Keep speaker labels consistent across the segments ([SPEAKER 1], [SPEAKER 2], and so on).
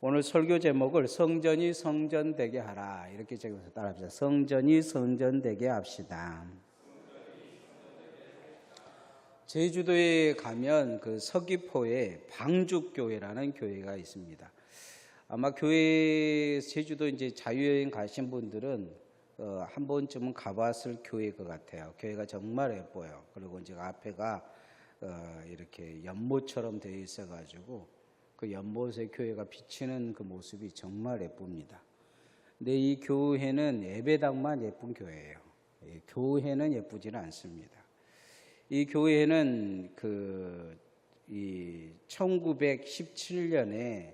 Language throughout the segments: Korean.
[SPEAKER 1] 오늘 설교 제목을 성전이 성전되게 하라 이렇게 적어서 따라합시다. 성전이 성전되게 합시다. 제주도에 가면 그 서귀포에 방죽교회라는 교회가 있습니다. 아마 교회 제주도 이제 자유여행 가신 분들은 한 번쯤은 가봤을 교회일 것 같아요. 교회가 정말 예뻐요. 그리고 이제 앞에가 이렇게 연못처럼 되어 있어가지고 그 연못에 교회가 비치는 그 모습이 정말 예쁩니다. 근데 이 교회는 예배당만 예쁜 교회예요. 교회는 예쁘지는 않습니다. 이 교회는 1917년에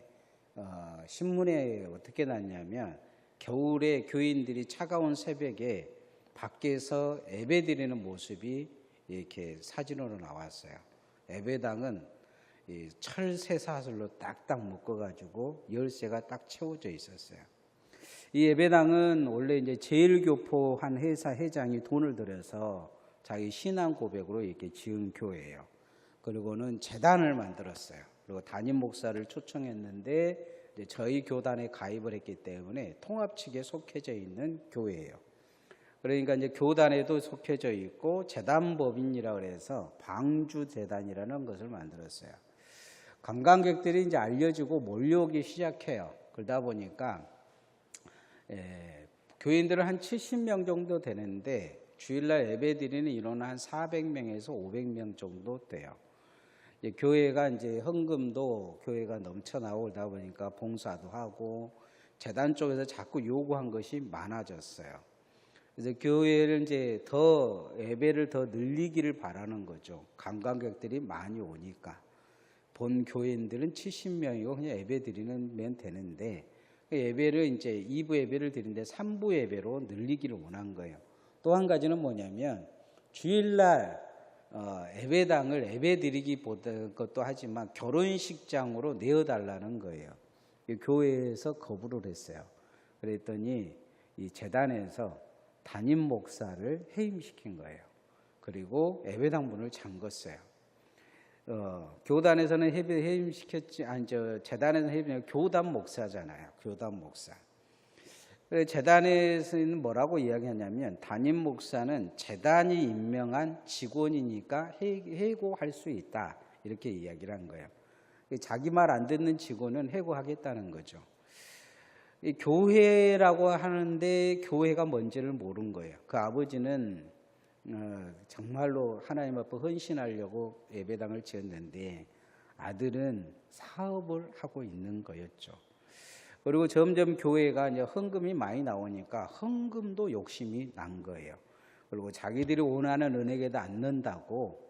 [SPEAKER 1] 신문에 어떻게 났냐면 겨울에 교인들이 차가운 새벽에 밖에서 예배드리는 모습이 이렇게 사진으로 나왔어요. 예배당은 철 쇠사슬로 딱딱 묶어가지고 열쇠가 딱 채워져 있었어요. 이 예배당은 원래 이제 제일교포 한 회사 회장이 돈을 들여서 자기 신앙 고백으로 이렇게 지은 교회예요. 그리고는 재단을 만들었어요. 그리고 담임 목사를 초청했는데 이제 저희 교단에 가입을 했기 때문에 통합 측에 속해져 있는 교회예요. 그러니까 이제 교단에도 속해져 있고 재단법인이라고 해서 방주재단이라는 것을 만들었어요. 관광객들이 이제 알려지고 몰려오기 시작해요. 그러다 보니까 교인들은 한 70명 정도 되는데 주일날 예배드리는 인원은 한 400명에서 500명 정도 돼요. 교회가 이제 헌금도 교회가 넘쳐나오다 보니까 봉사도 하고 재단 쪽에서 자꾸 요구한 것이 많아졌어요. 그래서 교회를 이제 더 예배를 더 늘리기를 바라는 거죠. 관광객들이 많이 오니까. 본 교인들은 70명이고 그냥 예배 드리면 되는데 예배를 이제 2부 예배를 드리는데 3부 예배로 늘리기를 원한 거예요. 또 한 가지는 뭐냐면 주일날 예배당을 예배 드리기 것도 하지만 결혼식장으로 내어달라는 거예요. 교회에서 거부를 했어요. 그랬더니 이 재단에서 담임 목사를 해임시킨 거예요. 그리고 예배당 문을 잠궜어요. 교단에서는 해임시켰지, 재단에서는 해임, 교단 목사잖아요. 교단 목사. 재단에서는 뭐라고 이야기하냐면 담임 목사는 재단이 임명한 직원이니까 해고할 수 있다 이렇게 이야기를 한 거예요. 자기 말 안 듣는 직원은 해고하겠다는 거죠. 교회라고 하는데 교회가 뭔지를 모른 거예요. 그 아버지는 정말로 하나님 앞에 헌신하려고 예배당을 지었는데 아들은 사업을 하고 있는 거였죠. 그리고 점점 교회가 이제 헌금이 많이 나오니까 헌금도 욕심이 난 거예요. 그리고 자기들이 원하는 은행에다 안 넣는다고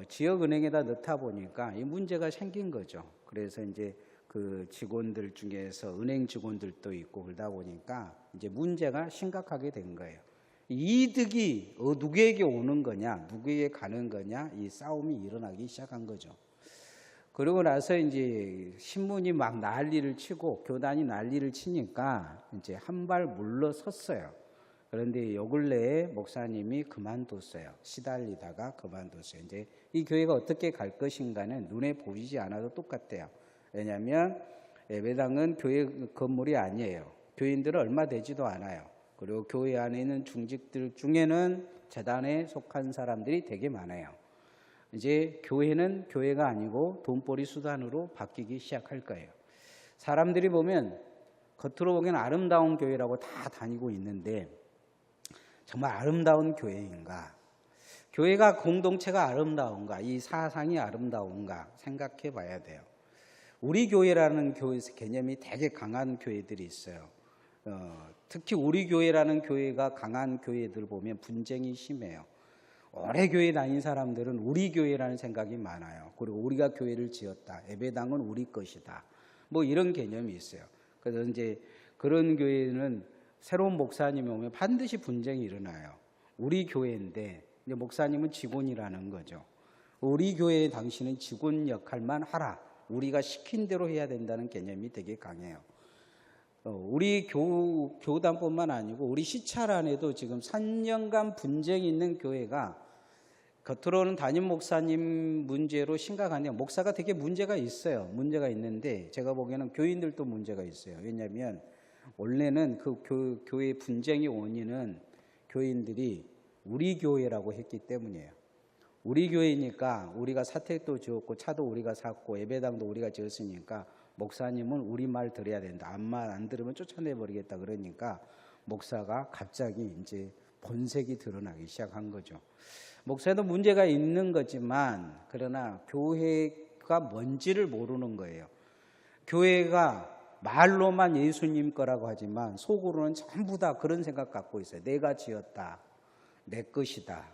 [SPEAKER 1] 지역 은행에다 넣다 보니까 이 문제가 생긴 거죠. 그래서 이제 그 직원들 중에서 은행 직원들도 있고 그러다 보니까 이제 문제가 심각하게 된 거예요. 이득이 누구에게 오는 거냐, 누구에게 가는 거냐, 이 싸움이 일어나기 시작한 거죠. 그러고 나서 이제 신문이 막 난리를 치고 교단이 난리를 치니까 이제 한 발 물러섰어요. 그런데 요 근래에 목사님이 그만뒀어요. 시달리다가 그만뒀어요. 이제 이 교회가 어떻게 갈 것인가는 눈에 보이지 않아도 똑같아요. 왜냐하면 예배당은 교회 건물이 아니에요. 교인들은 얼마 되지도 않아요. 그리고 교회 안에 있는 중직들 중에는 재단에 속한 사람들이 되게 많아요. 이제 교회는 교회가 아니고 돈벌이 수단으로 바뀌기 시작할 거예요. 사람들이 보면 겉으로 보기엔 아름다운 교회라고 다 다니고 있는데 정말 아름다운 교회인가? 교회가 공동체가 아름다운가? 이 사상이 아름다운가? 생각해 봐야 돼요. 우리 교회라는 개념이 되게 강한 교회들이 있어요. 특히 우리 교회라는 교회가 강한 교회들 보면 분쟁이 심해요. 오래 교회 다닌 사람들은 우리 교회라는 생각이 많아요. 그리고 우리가 교회를 지었다. 예배당은 우리 것이다. 뭐 이런 개념이 있어요. 그래서 이제 그런 교회는 새로운 목사님이 오면 반드시 분쟁이 일어나요. 우리 교회인데 이제 목사님은 직원이라는 거죠. 우리 교회에 당신은 직원 역할만 하라. 우리가 시킨 대로 해야 된다는 개념이 되게 강해요. 우리 교단뿐만 아니고 우리 시찰 안에도 지금 3년간 분쟁이 있는 교회가 겉으로는 담임 목사님 문제로 심각한데 목사가 되게 문제가 있어요. 문제가 있는데 제가 보기에는 교인들도 문제가 있어요. 왜냐하면 원래는 그 교회 분쟁의 원인은 교인들이 우리 교회라고 했기 때문이에요. 우리 교회니까 우리가 사택도 지었고 차도 우리가 샀고 예배당도 우리가 지었으니까 목사님은 우리 말 들어야 된다. 말 안 들으면 쫓아내버리겠다. 그러니까 목사가 갑자기 이제 본색이 드러나기 시작한 거죠. 목사도 문제가 있는 거지만 그러나 교회가 뭔지를 모르는 거예요. 교회가 말로만 예수님 거라고 하지만 속으로는 전부 다 그런 생각 갖고 있어요. 내가 지었다. 내 것이다.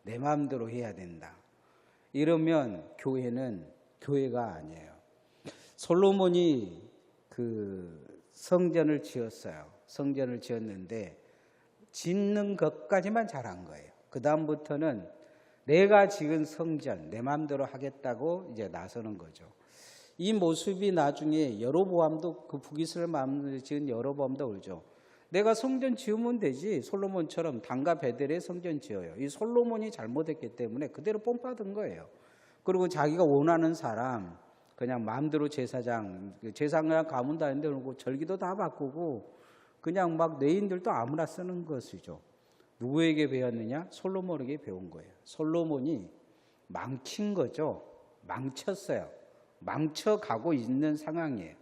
[SPEAKER 1] 내 마음대로 해야 된다. 이러면 교회는 교회가 아니에요. 솔로몬이 그 성전을 지었어요. 성전을 지었는데 짓는 것까지만 잘한 거예요. 그 다음부터는 내가 지은 성전 내 마음대로 하겠다고 이제 나서는 거죠. 이 모습이 나중에 여로보암도 그 북이스라엘 마음대로 지은 여로보암도 울죠. 내가 성전 지으면 되지. 솔로몬처럼 단과 베델에 성전 지어요. 이 솔로몬이 잘못했기 때문에 그대로 뽕받은 거예요. 그리고 자기가 원하는 사람 그냥 마음대로 제사장 그냥 가문 다 했는데 그러고 절기도 다 바꾸고 그냥 막 내인들도 아무나 쓰는 것이죠. 누구에게 배웠느냐? 솔로몬에게 배운 거예요. 솔로몬이 망친 거죠. 망쳤어요. 망쳐가고 있는 상황이에요.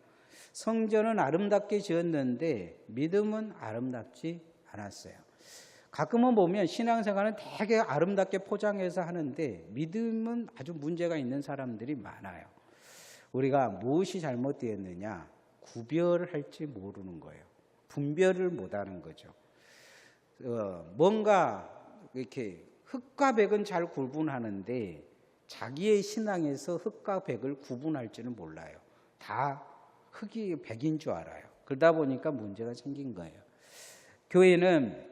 [SPEAKER 1] 성전은 아름답게 지었는데 믿음은 아름답지 않았어요. 가끔은 보면 신앙생활은 되게 아름답게 포장해서 하는데 믿음은 아주 문제가 있는 사람들이 많아요. 우리가 무엇이 잘못되었느냐? 구별할지 모르는 거예요. 분별을 못하는 거죠. 뭔가 이렇게 흙과 백은 잘 구분하는데 자기의 신앙에서 흙과 백을 구분할지는 몰라요. 다 흙이 백인 줄 알아요. 그러다 보니까 문제가 생긴 거예요. 교회는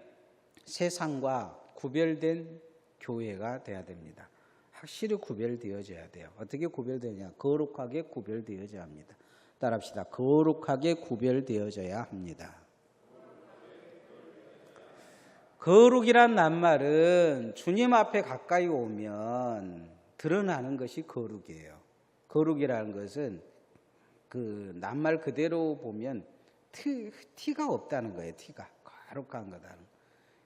[SPEAKER 1] 세상과 구별된 교회가 돼야 됩니다. 확실히 구별되어져야 돼요. 어떻게 구별되냐? 거룩하게 구별되어져야 합니다. 따라합시다. 거룩하게 구별되어져야 합니다. 거룩이란 낱말은 주님 앞에 가까이 오면 드러나는 것이 거룩이에요. 거룩이라는 것은 그 낱말 그대로 보면 티가 없다는 거예요. 티가 거룩한 거다.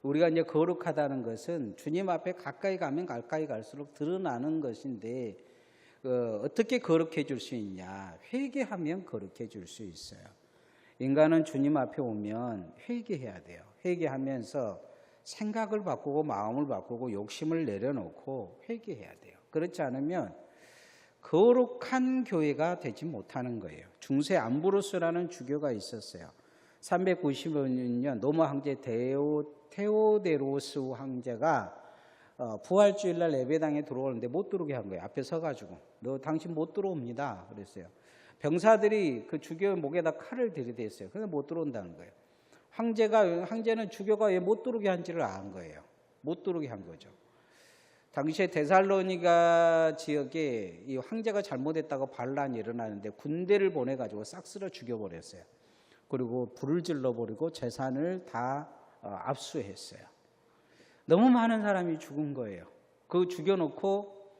[SPEAKER 1] 우리가 이제 거룩하다는 것은 주님 앞에 가까이 가면 가까이 갈수록 드러나는 것인데 어떻게 거룩해 줄 수 있냐? 회개하면 거룩해 줄 수 있어요. 인간은 주님 앞에 오면 회개해야 돼요. 회개하면서 생각을 바꾸고 마음을 바꾸고 욕심을 내려놓고 회개해야 돼요. 그렇지 않으면 거룩한 교회가 되지 못하는 거예요. 중세 암브로스라는 주교가 있었어요. 395년 로마 황제 테오데로스 황제가 부활주일날 예배당에 들어오는데 못 들어오게 한 거예요. 앞에 서가지고 너 당신 못 들어옵니다 그랬어요. 병사들이 그 주교의 목에다 칼을 들이댔어요. 그래서 못 들어온다는 거예요. 황제는 주교가 왜 못 들어오게 한지를 안 거예요. 못 들어오게 한 거죠. 당시에 데살로니가 지역에 이 황제가 잘못했다고 반란이 일어나는데 군대를 보내가지고 싹 쓸어 죽여버렸어요. 그리고 불을 질러버리고 재산을 다 압수했어요. 너무 많은 사람이 죽은 거예요. 그 죽여놓고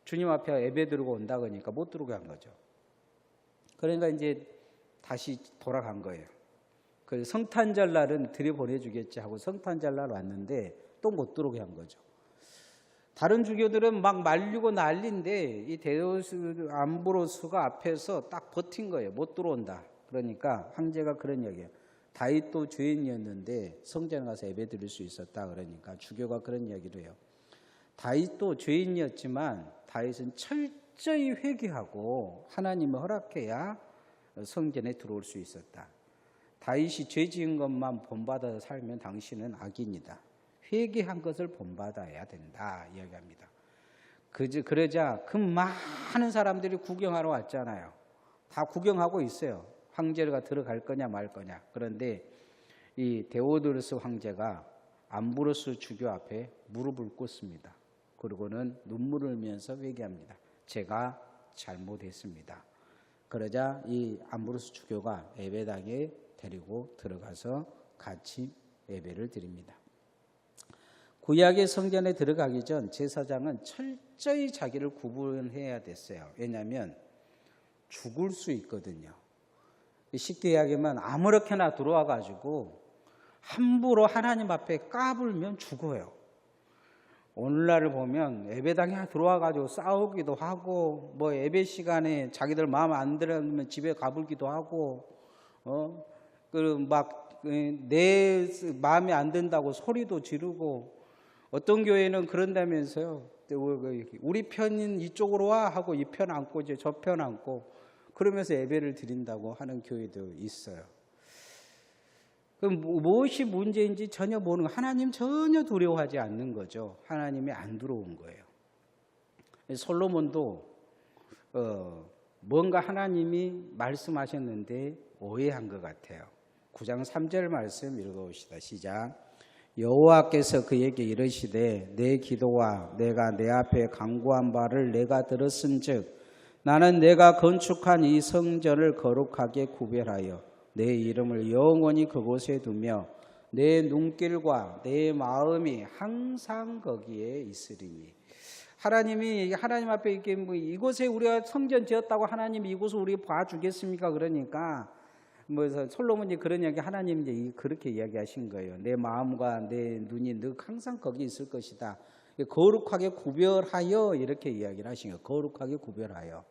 [SPEAKER 1] 주님 앞에 예배 드리고 온다 그러니까 못 들어오게 한 거죠. 그러니까 이제 다시 돌아간 거예요. 그 성탄절 날은 들여보내주겠지 하고 성탄절 날 왔는데 또 못 들어오게 한 거죠. 다른 주교들은 막 말리고 난리인데 이 데오스 암브로스가 앞에서 딱 버틴 거예요. 못 들어온다. 그러니까 황제가 그런 얘기예요. 다윗도 죄인이었는데 성전에 가서 예배 드릴 수 있었다. 그러니까 주교가 그런 얘기를 해요. 다윗도 죄인이었지만 다윗은 철저히 회개하고 하나님을 허락해야 성전에 들어올 수 있었다. 다윗이 죄 지은 것만 본받아서 살면 당신은 악인이다. 회개한 것을 본받아야 된다 이야기합니다. 그러자 그 많은 사람들이 구경하러 왔잖아요. 다 구경하고 있어요. 황제가 들어갈 거냐 말 거냐. 그런데 이 데오도르스 황제가 암브로스 주교 앞에 무릎을 꿇습니다. 그리고는 눈물을 흘리면서 회개합니다. 제가 잘못했습니다. 그러자 이 암브로스 주교가 예배당에 데리고 들어가서 같이 예배를 드립니다. 구약의 성전에 들어가기 전 제사장은 철저히 자기를 구분해야 됐어요. 왜냐하면 죽을 수 있거든요. 쉽게 이야기하면 아무렇게나 들어와 가지고 함부로 하나님 앞에 까불면 죽어요. 오늘날을 보면 예배당에 들어와 가지고 싸우기도 하고 뭐 예배 시간에 자기들 마음 안 들으면 집에 가불기도 하고 그 막 내 마음에 안 든다고 소리도 지르고 어떤 교회는 그런다면서요. 우리 편인 이쪽으로 와 하고 이 편 앉고 이제 저 편 앉고 그러면서 예배를 드린다고 하는 교회도 있어요. 그럼 무엇이 문제인지 전혀 모르는 거. 하나님 전혀 두려워하지 않는 거죠. 하나님이 안 들어온 거예요. 솔로몬도 뭔가 하나님이 말씀하셨는데 오해한 것 같아요. 9장 3절 말씀 읽어봅시다. 시작. 여호와께서 그에게 이르시되 내 기도와 내가 내 앞에 간구한 바를 내가 들었은즉 나는 내가 건축한 이 성전을 거룩하게 구별하여 내 이름을 영원히 그곳에 두며 내 눈길과 내 마음이 항상 거기에 있으리니. 하나님이 하나님 앞에 이렇게 이곳에 우리가 성전 지었다고 하나님이 이곳을 우리 봐주겠습니까? 그러니까 솔로몬이 그런 이야기 하나님이 이제 그렇게 이야기하신 거예요. 내 마음과 내 눈이 늘 항상 거기 있을 것이다. 거룩하게 구별하여 이렇게 이야기를 하신 거예요. 거룩하게 구별하여.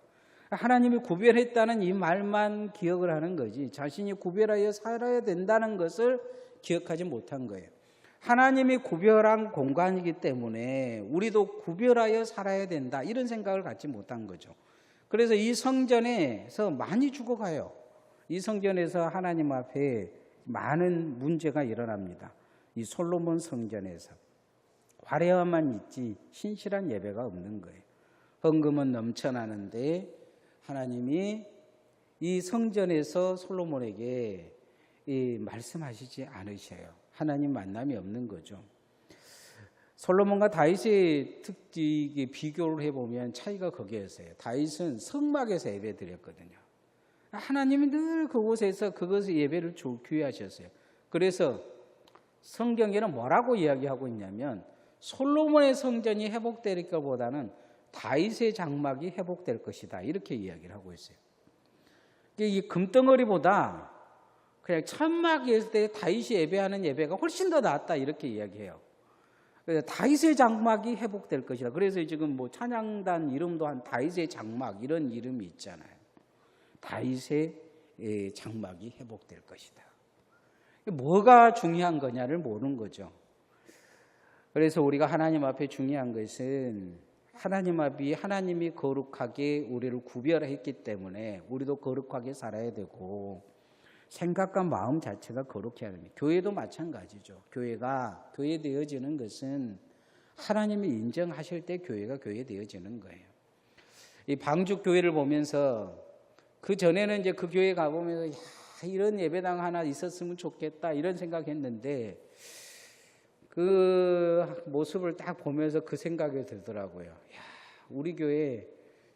[SPEAKER 1] 하나님이 구별했다는 이 말만 기억을 하는 거지 자신이 구별하여 살아야 된다는 것을 기억하지 못한 거예요. 하나님이 구별한 공간이기 때문에 우리도 구별하여 살아야 된다 이런 생각을 갖지 못한 거죠. 그래서 이 성전에서 많이 죽어가요. 이 성전에서 하나님 앞에 많은 문제가 일어납니다. 이 솔로몬 성전에서 화려함만 있지 신실한 예배가 없는 거예요. 헌금은 넘쳐나는데 하나님이 이 성전에서 솔로몬에게 말씀하시지 않으셔요. 하나님 만남이 없는 거죠. 솔로몬과 다윗의 비교를 해보면 차이가 거기에서요. 다윗은 성막에서 예배 드렸거든요. 하나님이 늘 그곳에서 그것의 예배를 귀하셨어요. 그래서 성경에는 뭐라고 이야기하고 있냐면 솔로몬의 성전이 회복될 것보다는 다윗의 장막이 회복될 것이다 이렇게 이야기를 하고 있어요. 이 금덩어리보다 그냥 천막에 있을 때 다윗이 예배하는 예배가 훨씬 더 낫다 이렇게 이야기해요. 그래서 다윗의 장막이 회복될 것이다. 그래서 지금 찬양단 이름도 한 다윗의 장막 이런 이름이 있잖아요. 다윗의 장막이 회복될 것이다. 뭐가 중요한 거냐를 모르는 거죠. 그래서 우리가 하나님 앞에 중요한 것은 하나님이 거룩하게 우리를 구별했기 때문에 우리도 거룩하게 살아야 되고 생각과 마음 자체가 거룩해야 됩니다. 교회도 마찬가지죠. 교회가 교회 되어지는 것은 하나님이 인정하실 때 교회가 교회 되어지는 거예요. 이 방죽 교회를 보면서 그 전에는 이제 그 교회 가보면서 이런 예배당 하나 있었으면 좋겠다 이런 생각했는데 그 모습을 딱 보면서 그 생각이 들더라고요. 우리 교회에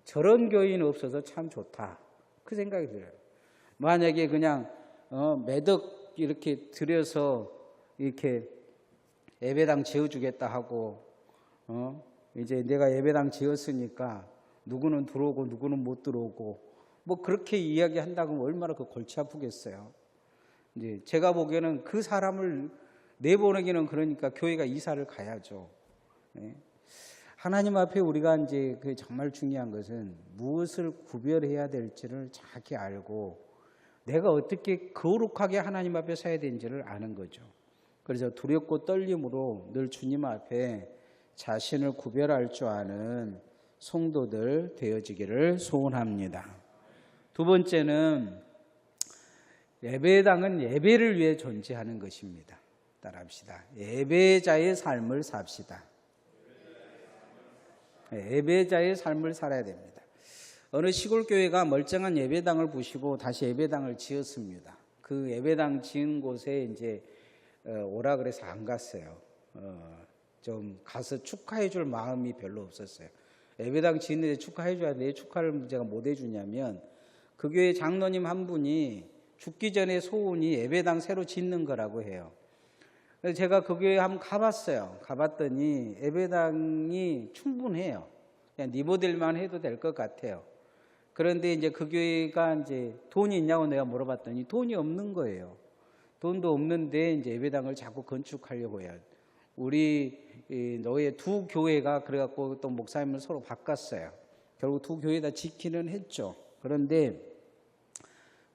[SPEAKER 1] 저런 교인이 없어서 참 좋다. 그 생각이 들어요. 만약에 그냥 매덕 이렇게 들여서 이렇게 예배당 지어주겠다 하고 이제 내가 예배당 지었으니까 누구는 들어오고 누구는 못 들어오고 그렇게 이야기한다고 얼마나 골치 아프겠어요. 이제 제가 보기에는 그 사람을 내보내기는 그러니까 교회가 이사를 가야죠. 네. 하나님 앞에 우리가 이제 그 정말 중요한 것은 무엇을 구별해야 될지를 정확히 알고 내가 어떻게 거룩하게 하나님 앞에 서야 되는지를 아는 거죠. 그래서 두렵고 떨림으로 늘 주님 앞에 자신을 구별할 줄 아는 성도들 되어지기를 소원합니다. 두 번째는 예배당은 예배를 위해 존재하는 것입니다. 따라합시다. 예배자의 삶을 삽시다. 예배자의 삶을 살아야 됩니다. 어느 시골 교회가 멀쩡한 예배당을 부시고 다시 예배당을 지었습니다. 그 예배당 지은 곳에 이제 오라 그래서 안 갔어요. 좀 가서 축하해 줄 마음이 별로 없었어요. 예배당 지는데 축하해 줘야 돼. 축하를 제가 못 해주냐면 그 교회 장로님 한 분이 죽기 전에 소원이 예배당 새로 짓는 거라고 해요. 그래서 제가 그 교회 한번 가봤어요. 가봤더니 예배당이 충분해요. 그냥 리모델만 해도 될 것 같아요. 그런데 이제 그 교회가 이제 돈이 있냐고 내가 물어봤더니 돈이 없는 거예요. 돈도 없는데 이제 예배당을 자꾸 건축하려고 해요. 우리 너의 두 교회가 그래갖고 또 목사님을 서로 바꿨어요. 결국 두 교회 다 지키는 했죠. 그런데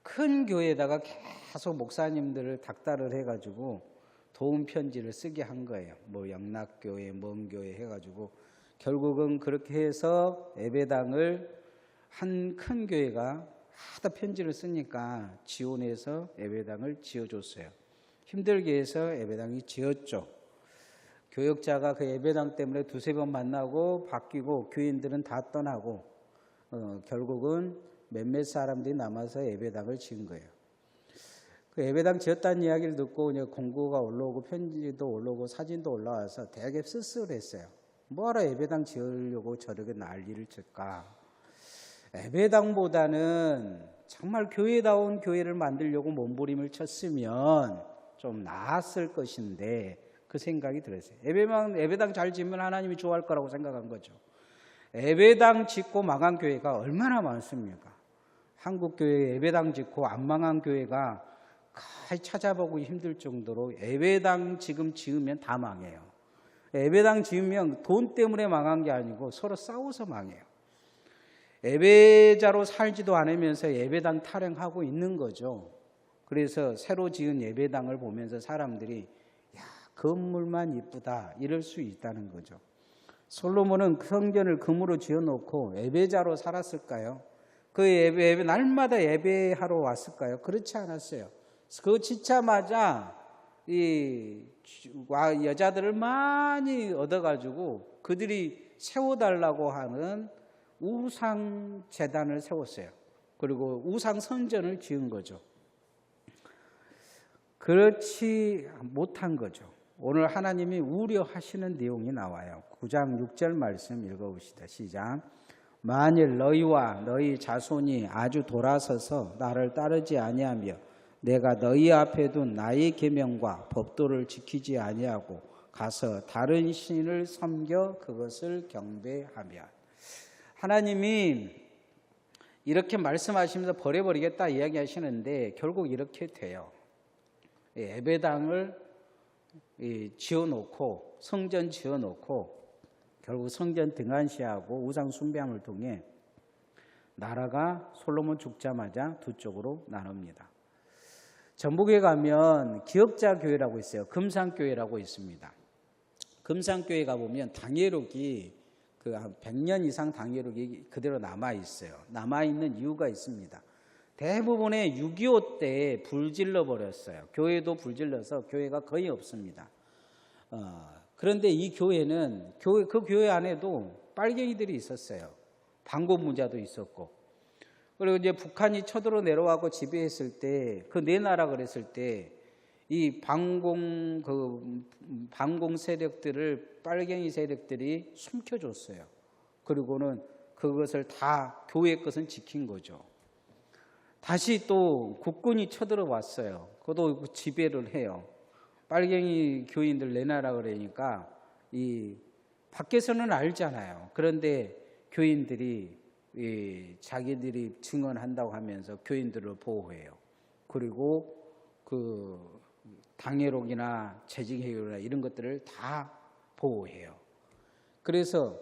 [SPEAKER 1] 큰 교회에다가 계속 목사님들을 닥달을 해가지고 도움 편지를 쓰게 한 거예요. 뭐 영락교회, 먼 교회 해가지고 결국은 그렇게 해서 예배당을 한 큰 교회가 하다 편지를 쓰니까 지원해서 예배당을 지어줬어요. 힘들게 해서 예배당이 지었죠. 교역자가 그 예배당 때문에 두세 번 만나고 바뀌고 교인들은 다 떠나고 결국은 몇몇 사람들이 남아서 예배당을 지은 거예요. 그 예배당 지었다는 이야기를 듣고 이제 공고가 올라오고 편지도 올라오고 사진도 올라와서 되게 쓸쓸했어요. 뭐하러 예배당 지으려고 저렇게 난리를 칠까? 예배당보다는 정말 교회다운 교회를 만들려고 몸부림을 쳤으면 좀 나았을 것인데 그 생각이 들었어요. 예배당 잘 지으면 하나님이 좋아할 거라고 생각한 거죠. 예배당 짓고 망한 교회가 얼마나 많습니까? 한국 교회 예배당 짓고 안 망한 교회가 거의 찾아보기 힘들 정도로 예배당 지금 지으면 다 망해요. 예배당 지으면 돈 때문에 망한 게 아니고 서로 싸워서 망해요. 예배자로 살지도 않으면서 예배당 타령하고 있는 거죠. 그래서 새로 지은 예배당을 보면서 사람들이 야, 건물만 이쁘다 이럴 수 있다는 거죠. 솔로몬은 성전을 금으로 지어놓고 예배자로 살았을까요? 그 예배 날마다 예배하러 왔을까요? 그렇지 않았어요. 그거 짓자마자 이 여자들을 많이 얻어가지고 그들이 세워달라고 하는 우상 재단을 세웠어요. 그리고 우상 선전을 지은 거죠. 그렇지 못한 거죠. 오늘 하나님이 우려하시는 내용이 나와요. 9장 6절 말씀 읽어봅시다. 시작. 만일 너희와 너희 자손이 아주 돌아서서 나를 따르지 아니하며 내가 너희 앞에 둔 나의 계명과 법도를 지키지 아니하고 가서 다른 신을 섬겨 그것을 경배하면. 하나님이 이렇게 말씀하시면서 버려버리겠다 이야기하시는데 결국 이렇게 돼요. 예배당을 지어놓고 성전 지어놓고 결국 성전 등한시하고 우상 숭배함을 통해 나라가 솔로몬 죽자마자 두 쪽으로 나눕니다. 전북에 가면 기억자 교회라고 있어요. 금산교회라고 있습니다. 금산교회 가보면 당예록이 한 100년 이상 당예록이 그대로 남아있어요. 남아있는 이유가 있습니다. 대부분의 6.25 때 불질러 버렸어요. 교회도 불질러서 교회가 거의 없습니다. 그런데 이 교회는 그 교회 안에도 빨갱이들이 있었어요. 반고무자도 있었고. 그리고 이제 북한이 쳐들어 내려와고 지배했을 때 그 내놔라 그랬을 때 이 반공 세력들을 빨갱이 세력들이 숨겨줬어요. 그리고는 그것을 다 교회 것은 지킨 거죠. 다시 또 국군이 쳐들어왔어요. 그것도 지배를 해요. 빨갱이 교인들 내놔라 그러니까 이 밖에서는 알잖아요. 그런데 교인들이 자기들이 증언한다고 하면서 교인들을 보호해요. 그리고 그 당예록이나 재직회의나 이런 것들을 다 보호해요. 그래서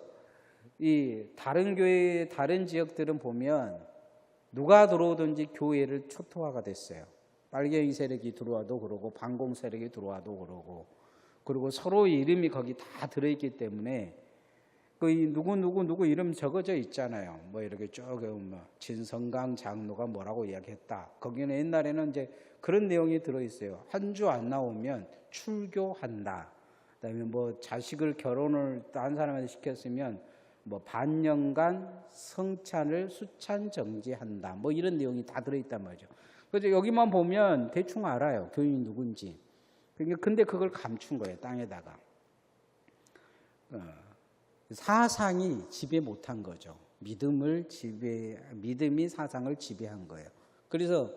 [SPEAKER 1] 이 다른 교회, 다른 지역들은 보면 누가 들어오든지 교회를 초토화가 됐어요. 빨갱이 세력이 들어와도 그러고 반공 세력이 들어와도 그러고 그리고 서로 이름이 거기 다 들어있기 때문에 그 누구 이름 적어져 있잖아요. 뭐 이렇게 쭉 뭐 진성강 장로가 뭐라고 이야기했다. 거기는 옛날에는 이제 그런 내용이 들어있어요. 한 주 안 나오면 출교한다. 그다음에 뭐 자식을 결혼을 딴 사람한테 시켰으면 뭐 반년간 성찬을 수찬 정지한다. 뭐 이런 내용이 다 들어있단 말이죠. 그래서 여기만 보면 대충 알아요. 교인이 누군지. 근데 그걸 감춘 거예요. 땅에다가. 사상이 지배 못한 거죠. 믿음이 사상을 지배한 거예요. 그래서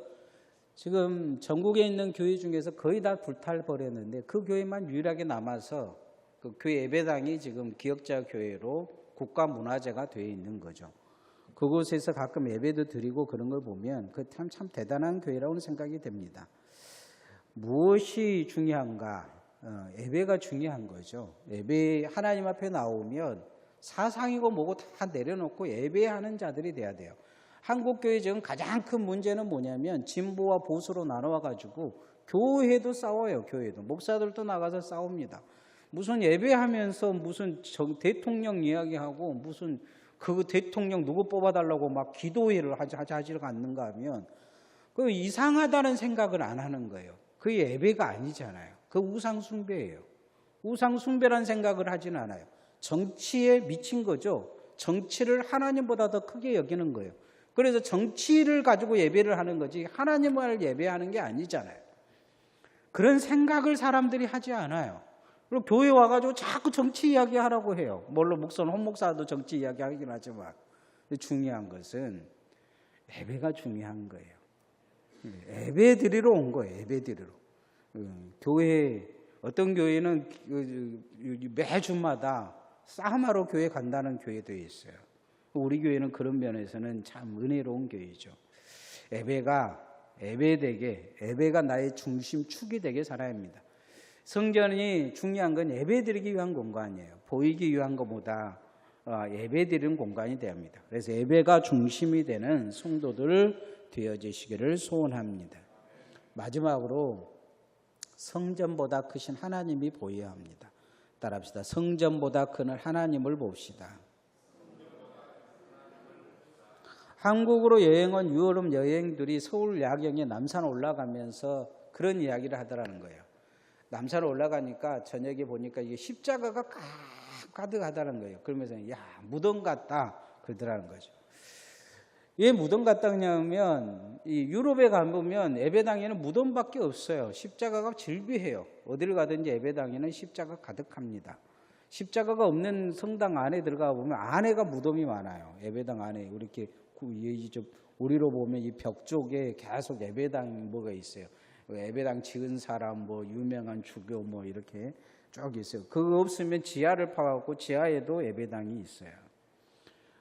[SPEAKER 1] 지금 전국에 있는 교회 중에서 거의 다 불탈버렸는데 그 교회만 유일하게 남아서 그 교회 예배당이 지금 기역자 교회로 국가문화재가 되어 있는 거죠. 그곳에서 가끔 예배도 드리고 그런 걸 보면 그 참 대단한 교회라고 생각이 됩니다. 무엇이 중요한가? 예배가 중요한 거죠. 예배 하나님 앞에 나오면 사상이고 뭐고 다 내려놓고 예배하는 자들이 돼야 돼요. 한국 교회 지금 가장 큰 문제는 뭐냐면 진보와 보수로 나눠와 가지고 교회도 싸워요. 교회도 목사들도 나가서 싸웁니다. 무슨 예배하면서 무슨 대통령 이야기하고 무슨 그 대통령 누구 뽑아달라고 막 기도회를 하지를 않는가 하면 그 이상하다는 생각을 안 하는 거예요. 그 예배가 아니잖아요. 그 우상 숭배예요. 우상 숭배란 생각을 하지는 않아요. 정치에 미친 거죠. 정치를 하나님보다 더 크게 여기는 거예요. 그래서 정치를 가지고 예배를 하는 거지 하나님을 예배하는 게 아니잖아요. 그런 생각을 사람들이 하지 않아요. 그리고 교회 와가지고 자꾸 정치 이야기 하라고 해요. 물론 목사는 혼목사도 정치 이야기 하긴 하지만 중요한 것은 예배가 중요한 거예요. 예배 드리러 온 거예요. 예배 드리러. 교회 어떤 교회는 매주마다 싸움하러 교회 간다는 교회도 있어요. 우리 교회는 그런 면에서는 참 은혜로운 교회죠. 예배가 나의 중심축이 되게 살아야 합니다. 성전이 중요한 건 예배 드리기 위한 공간이에요. 보이기 위한 것보다 예배 드리는 공간이 되어야 합니다. 그래서 예배가 중심이 되는 성도들 되어지시기를 소원합니다. 마지막으로 성전보다 크신 하나님이 보여야 합니다. 따라합시다. 성전보다 큰 하나님을 봅시다. 한국으로 여행 온 유럽 여행들이 서울 야경에 남산 올라가면서 그런 이야기를 하더라는 거예요. 남산 올라가니까 저녁에 보니까 이게 십자가가 가득하다는 거예요. 그러면서 야 무덤 같다 그러더라는 거죠. 왜 무덤 같다 그러냐면 이 유럽에 가보면 예배당에는 무덤밖에 없어요. 십자가가 질비해요. 어디를 가든지 예배당에는 십자가 가득합니다. 십자가가 없는 성당 안에 들어가 보면 안에가 무덤이 많아요. 예배당 안에 이렇게 우리로 보면 이 벽 쪽에 계속 예배당 뭐가 있어요. 예배당 지은 사람 뭐 유명한 주교 뭐 이렇게 쭉 있어요. 그거 없으면 지하를 파갖고 지하에도 예배당이 있어요.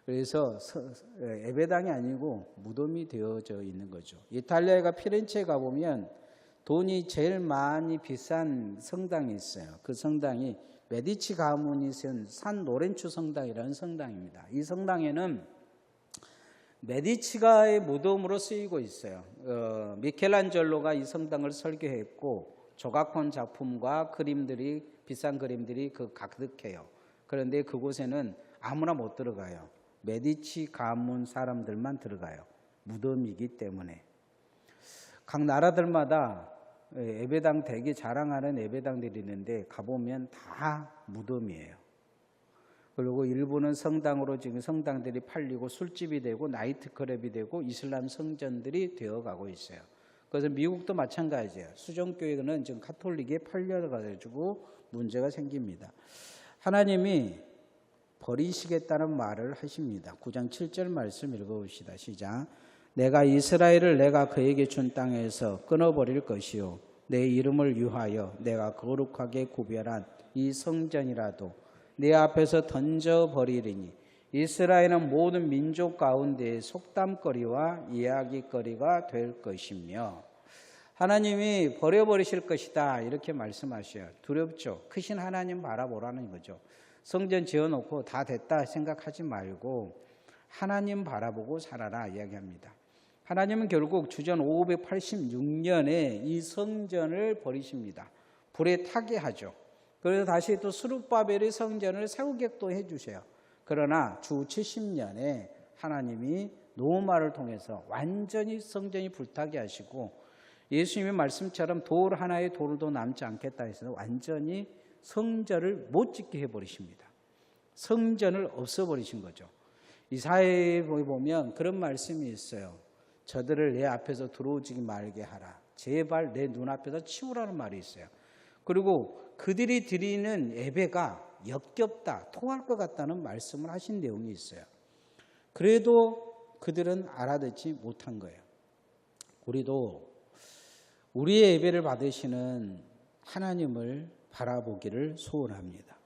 [SPEAKER 1] 그래서 예배당이 아니고 무덤이 되어져 있는 거죠. 이탈리아가 피렌체에 가보면 돈이 제일 많이 비싼 성당이 있어요. 그 성당이 메디치 가문이 세운 산 로렌초 성당이라는 성당입니다. 이 성당에는 메디치가의 무덤으로 쓰이고 있어요. 미켈란젤로가 이 성당을 설계했고 조각본 작품과 그림들이 비싼 그림들이 가득해요. 그런데 그곳에는 아무나 못 들어가요. 메디치 가문 사람들만 들어가요. 무덤이기 때문에. 각 나라들마다 예배당 되게 자랑하는 예배당들이 있는데 가보면 다 무덤이에요. 그리고 일부는 성당으로 지금 성당들이 팔리고 술집이 되고 나이트클럽이 되고 이슬람 성전들이 되어가고 있어요. 그래서 미국도 마찬가지예요. 수정교회는 지금 가톨릭에 팔려가지고 문제가 생깁니다. 하나님이 버리시겠다는 말을 하십니다. 9장 7절 말씀 읽어봅시다. 시작. 내가 이스라엘을 내가 그에게 준 땅에서 끊어버릴 것이요 내 이름을 위하여 내가 거룩하게 구별한 이 성전이라도 내 앞에서 던져버리리니 이스라엘은 모든 민족 가운데 속담거리와 이야기거리가 될 것이며 하나님이 버려버리실 것이다 이렇게 말씀하셔요. 두렵죠. 크신 하나님 바라보라는 거죠. 성전 지어놓고 다 됐다 생각하지 말고 하나님 바라보고 살아라 이야기합니다. 하나님은 결국 주전 586년에 이 성전을 버리십니다. 불에 타게 하죠. 그래서 다시 또 스룹바벨의 성전을 세우게도 해주세요. 그러나 주 70년에 하나님이 노마를 통해서 완전히 성전이 불타게 하시고 예수님의 말씀처럼 돌 하나의 돌도 남지 않겠다 해서 완전히 성전을 못 짓게 해버리십니다. 성전을 없애버리신 거죠. 이사야에 보면 그런 말씀이 있어요. 저들을 내 앞에서 들어오지 말게 하라. 제발 내 눈앞에서 치우라는 말이 있어요. 그리고 그들이 드리는 예배가 역겹다, 토할 것 같다는 말씀을 하신 내용이 있어요. 그래도 그들은 알아듣지 못한 거예요. 우리도 우리의 예배를 받으시는 하나님을 바라보기를 소원합니다.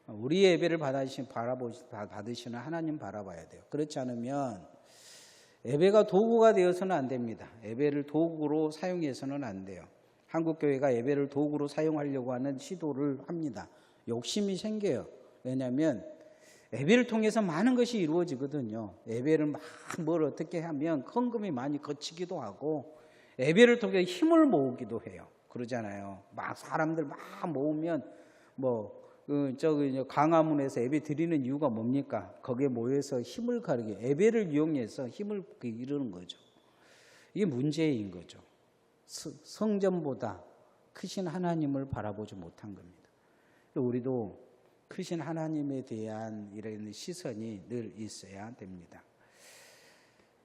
[SPEAKER 1] 우리의 예배를 받으시는 하나님 바라봐야 돼요. 그렇지 않으면 예배가 도구가 되어서는 안 됩니다. 예배를 도구로 사용해서는 안 돼요. 한국교회가 예배를 도구로 사용하려고 하는 시도를 합니다. 욕심이 생겨요. 왜냐하면 예배를 통해서 많은 것이 이루어지거든요. 예배를 막 뭘 어떻게 하면 헌금이 많이 거치기도 하고 예배를 통해 힘을 모으기도 해요. 그러잖아요. 막 사람들 막 모으면 저기 광화문에서 예배 드리는 이유가 뭡니까? 거기에 모여서 힘을 가르게 예배를 이용해서 힘을 이루는 거죠. 이게 문제인 거죠. 성전보다 크신 하나님을 바라보지 못한 겁니다. 우리도 크신 하나님에 대한 이런 시선이 늘 있어야 됩니다.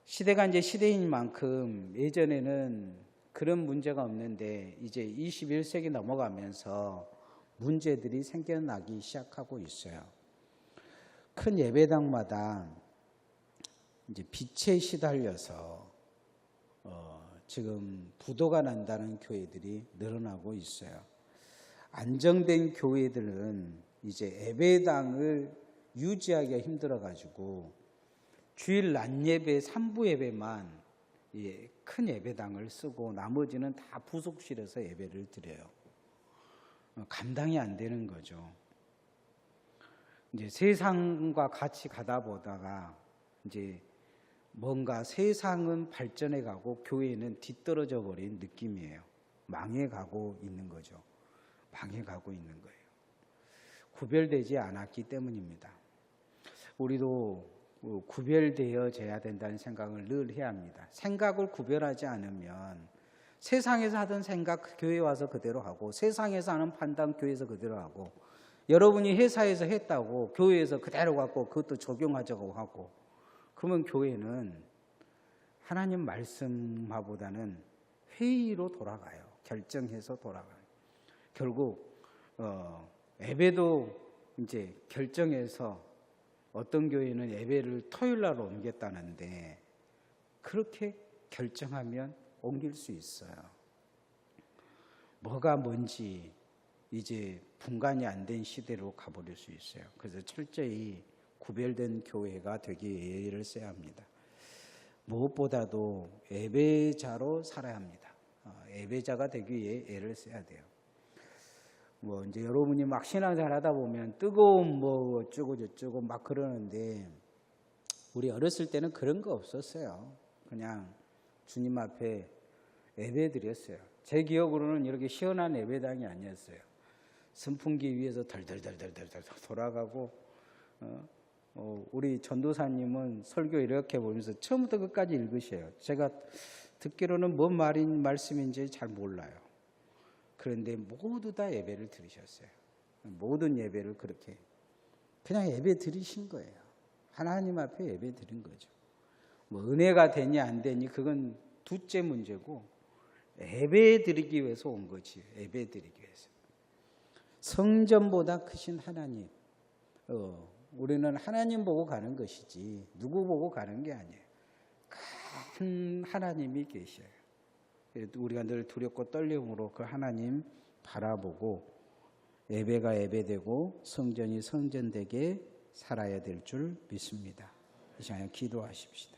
[SPEAKER 1] 시대가 이제 시대인 만큼 예전에는 그런 문제가 없는데 이제 21세기 넘어가면서 문제들이 생겨나기 시작하고 있어요. 큰 예배당마다 이제 빛에 시달려서 지금 부도가 난다는 교회들이 늘어나고 있어요. 안정된 교회들은 이제 예배당을 유지하기가 힘들어가지고 주일 낮 예배, 3부 예배만 큰 예배당을 쓰고 나머지는 다 부속실에서 예배를 드려요. 감당이 안 되는 거죠. 이제 세상과 같이 가다 보다가 이제 뭔가 세상은 발전해 가고 교회는 뒤떨어져 버린 느낌이에요. 망해가고 있는 거죠. 망해가고 있는 거예요. 구별되지 않았기 때문입니다. 우리도 구별되어져야 된다는 생각을 늘 해야 합니다. 생각을 구별하지 않으면 세상에서 하던 생각 교회에 와서 그대로 하고 세상에서 하는 판단 교회에서 그대로 하고 여러분이 회사에서 했다고 교회에서 그대로 갖고 그것도 적용하자고 하고 그러면 교회는 하나님 말씀보다는 회의로 돌아가요. 결정해서 돌아가요. 결국 예배도 이제 결정해서 어떤 교회는 예배를 토요일 날 옮겼다는데 그렇게 결정하면 옮길 수 있어요. 뭐가 뭔지 이제 분간이 안 된 시대로 가버릴 수 있어요. 그래서 철저히 구별된 교회가 되기 위해 애를 써야 합니다. 무엇보다도 예배자로 살아야 합니다. 예배자가 되기 위해 애를 써야 돼요. 이제 여러분이 막 신앙생활 하다 보면 뜨거운 어쩌고 저쩌고 막 그러는데 우리 어렸을 때는 그런 거 없었어요. 그냥 주님 앞에 예배 드렸어요. 제 기억으로는 이렇게 시원한 예배당이 아니었어요. 선풍기 위에서 덜덜덜덜덜 돌아가고 우리 전도사님은 설교 이렇게 보면서 처음부터 끝까지 읽으셔요. 제가 듣기로는 뭔 말씀인지 잘 몰라요. 그런데 모두 다 예배를 드리셨어요. 모든 예배를 그렇게 그냥 예배 드리신 거예요. 하나님 앞에 예배 드린 거죠. 은혜가 되니 안 되니 그건 둘째 문제고 예배 드리기 위해서 온 거지. 예배 드리기 위해서. 성전보다 크신 하나님. 우리는 하나님 보고 가는 것이지 누구 보고 가는 게 아니에요. 큰 하나님이 계셔요. 우리가 늘 두렵고 떨림으로 그 하나님 바라보고 예배가 예배되고 성전이 성전되게 살아야 될 줄 믿습니다. 이 시간에 기도하십시다.